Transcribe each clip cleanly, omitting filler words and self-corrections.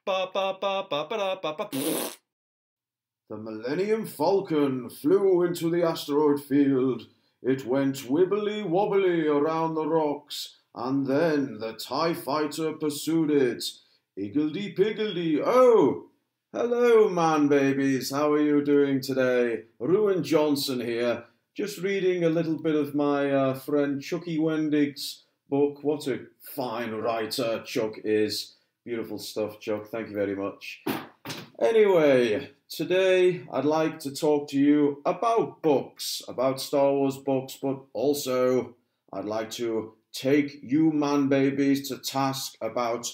Ba ba ba ba ba da ba ba. The Millennium Falcon flew into the asteroid field. It went wibbly wobbly around the rocks, and then the TIE fighter pursued it. Higgledy piggledy. Oh, hello, man babies. How are you doing today? Ruin Johnson here. Just reading a little bit of my friend Chucky Wendig's book. What a fine writer Chuck is. Beautiful stuff, Chuck. Thank you very much. Anyway, today I'd like to talk to you about books, about Star Wars books, but also I'd like to take you man babies to task about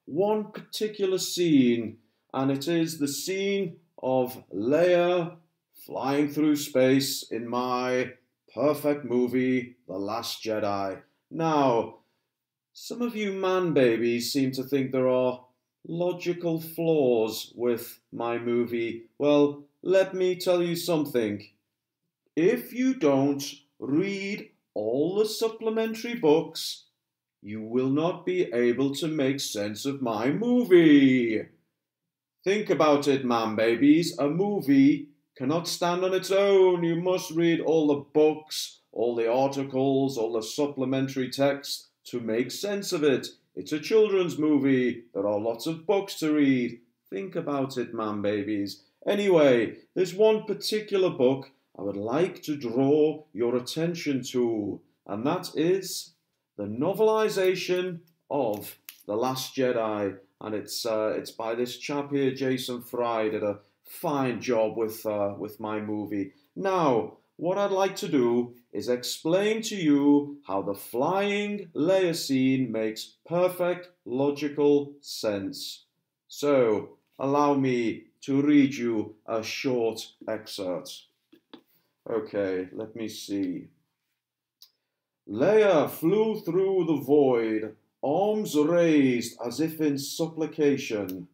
one particular scene, and it is the scene of Leia flying through space in my perfect movie, The Last Jedi. Now, some of you man babies seem to think there are logical flaws with my movie. Well, let me tell you something. If you don't read all the supplementary books, you will not be able to make sense of my movie. Think about it, man babies. A movie cannot stand on its own. You must read all the books, all the articles, all the supplementary text to make sense of it. It's a children's movie. There are lots of books to read. Think about it, man babies. Anyway, there's one particular book I would like to draw your attention to, and that is the novelization of The Last Jedi. And it's by this chap here, Jason Fry. Did a fine job with my movie. Now, what I'd like to do is explain to you how the flying Leia scene makes perfect logical sense. So, allow me to read you a short excerpt. Okay, let me see. Leia flew through the void, arms raised as if in supplication.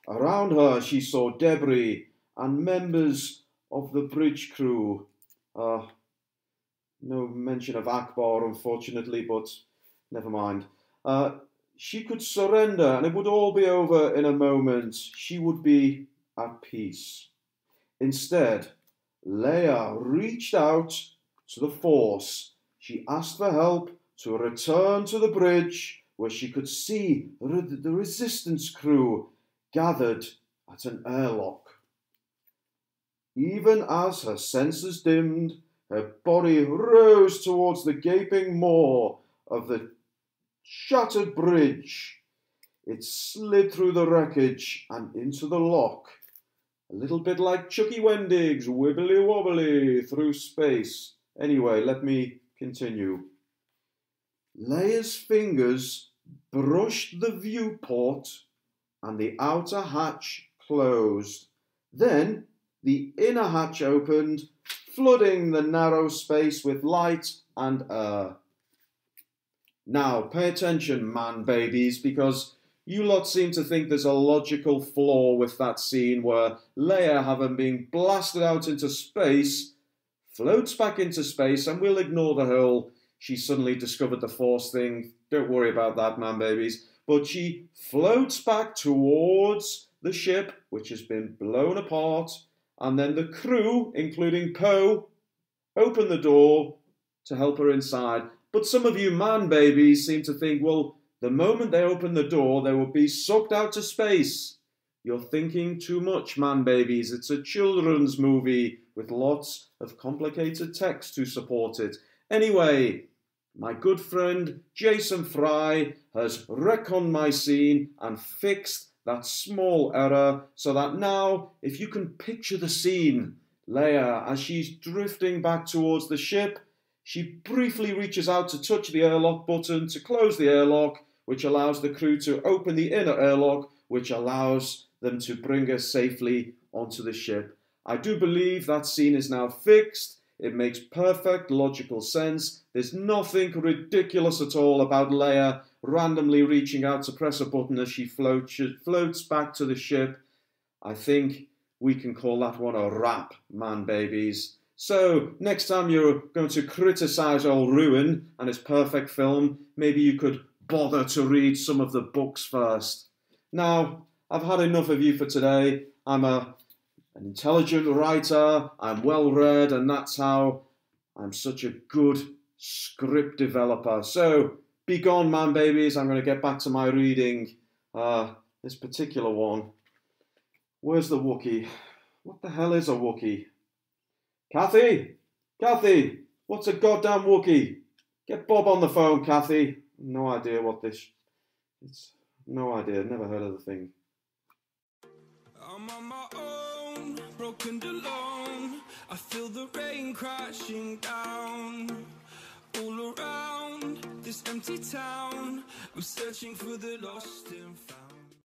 Around her she saw debris and members of the bridge crew. No mention of Akbar, unfortunately, but never mind. She could surrender and it would all be over in a moment. She would be at peace. Instead, Leia reached out to the Force. She asked for help to return to the bridge where she could see the Resistance crew gathered at an airlock. Even as her senses dimmed, her body rose towards the gaping maw of the shattered bridge. It slid through the wreckage and into the lock, a little bit like Chucky Wendig's wibbly wobbly through space. Anyway, let me continue. Leia's fingers brushed the viewport and the outer hatch closed. Then the inner hatch opened, flooding the narrow space with light and air. Now, pay attention, man babies, because you lot seem to think there's a logical flaw with that scene where Leia, having been blasted out into space, floats back into space, and we'll ignore the whole she suddenly discovered the Force thing. Don't worry about that, man babies. But she floats back towards the ship, which has been blown apart, and then the crew, including Poe, open the door to help her inside. But some of you man babies seem to think, well, the moment they open the door, they will be sucked out to space. You're thinking too much, man babies. It's a children's movie with lots of complicated text to support it. Anyway, my good friend Jason Fry has reconned my scene and fixed that small error so that now, if you can picture the scene, Leia, as she's drifting back towards the ship, she briefly reaches out to touch the airlock button to close the airlock, which allows the crew to open the inner airlock, which allows them to bring her safely onto the ship. I do believe that scene is now fixed. It makes perfect logical sense. There's nothing ridiculous at all about Leia randomly reaching out to press a button as she floats back to the ship. I think we can call that one a wrap, man babies. So, next time you're going to criticise old Ruin and his perfect film, maybe you could bother to read some of the books first. Now, I've had enough of you for today. I'm an intelligent writer, I'm well read, and that's how I'm such a good script developer. So, be gone, man babies. I'm going to get back to my reading. This particular one. Where's the Wookiee? What the hell is a Wookiee? Kathy? Kathy! What's a goddamn Wookiee? Get Bob on the phone, Kathy. No idea what this... It's... No idea. Never heard of the thing. I'm on my own, broken and alone. I feel the rain crashing down all around this empty town. I'm searching for the lost and found.